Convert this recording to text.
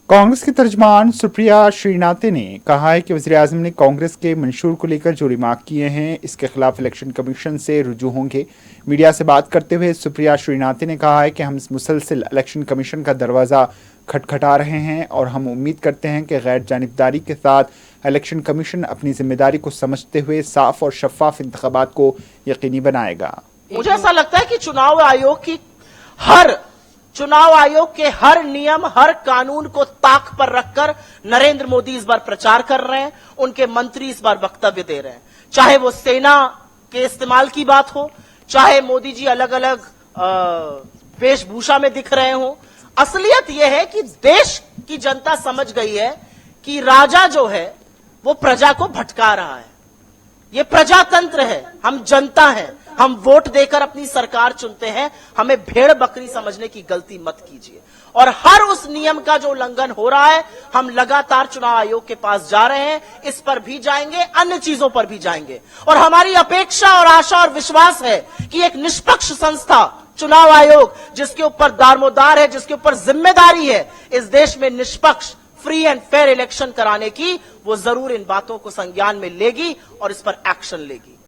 कांग्रेस के तर्जमान सुप्रिया श्रीनाथे ने कहा है कि वज़ीर-ए-आज़म ने कांग्रेस के मंशूर को लेकर जो रिमार्क किए हैं इसके खिलाफ इलेक्शन कमीशन से रुजू होंगे। मीडिया से बात करते हुए सुप्रिया श्रीनाथे ने कहा है कि हम मुसलसल इलेक्शन कमीशन का दरवाज़ा खटखटा रहे हैं और हम उम्मीद करते हैं कि गैर जानिबदारी के साथ इलेक्शन कमीशन अपनी जिम्मेदारी को समझते हुए साफ और शफाफ इंतखाबात को यकीनी बनाएगा। मुझे ऐसा लगता है कि चुनाव आयोग के हर नियम, हर कानून को ताक पर रखकर नरेंद्र मोदी इस बार प्रचार कर रहे हैं। उनके मंत्री इस बार वक्तव्य दे रहे हैं, चाहे वो सेना के इस्तेमाल की बात हो, चाहे मोदी जी अलग अलग वेशभूषा में दिख रहे हो। असलियत यह है कि देश की जनता समझ गई है कि राजा जो है वो प्रजा को भटका रहा है। ये प्रजातंत्र है, हम जनता है, हम वोट देकर अपनी सरकार चुनते हैं। हमें भेड़ बकरी समझने की गलती मत कीजिए। और हर उस नियम का जो उल्लंघन हो रहा है, हम लगातार चुनाव आयोग के पास जा रहे हैं, इस पर भी जाएंगे, अन्य चीजों पर भी जाएंगे। और हमारी अपेक्षा और आशा और विश्वास है कि एक निष्पक्ष संस्था चुनाव आयोग, जिसके ऊपर दारोमदार है, जिसके ऊपर जिम्मेदारी है इस देश में निष्पक्ष फ्री एंड फेयर इलेक्शन कराने की, वो जरूर इन बातों को संज्ञान में लेगी और इस पर एक्शन लेगी।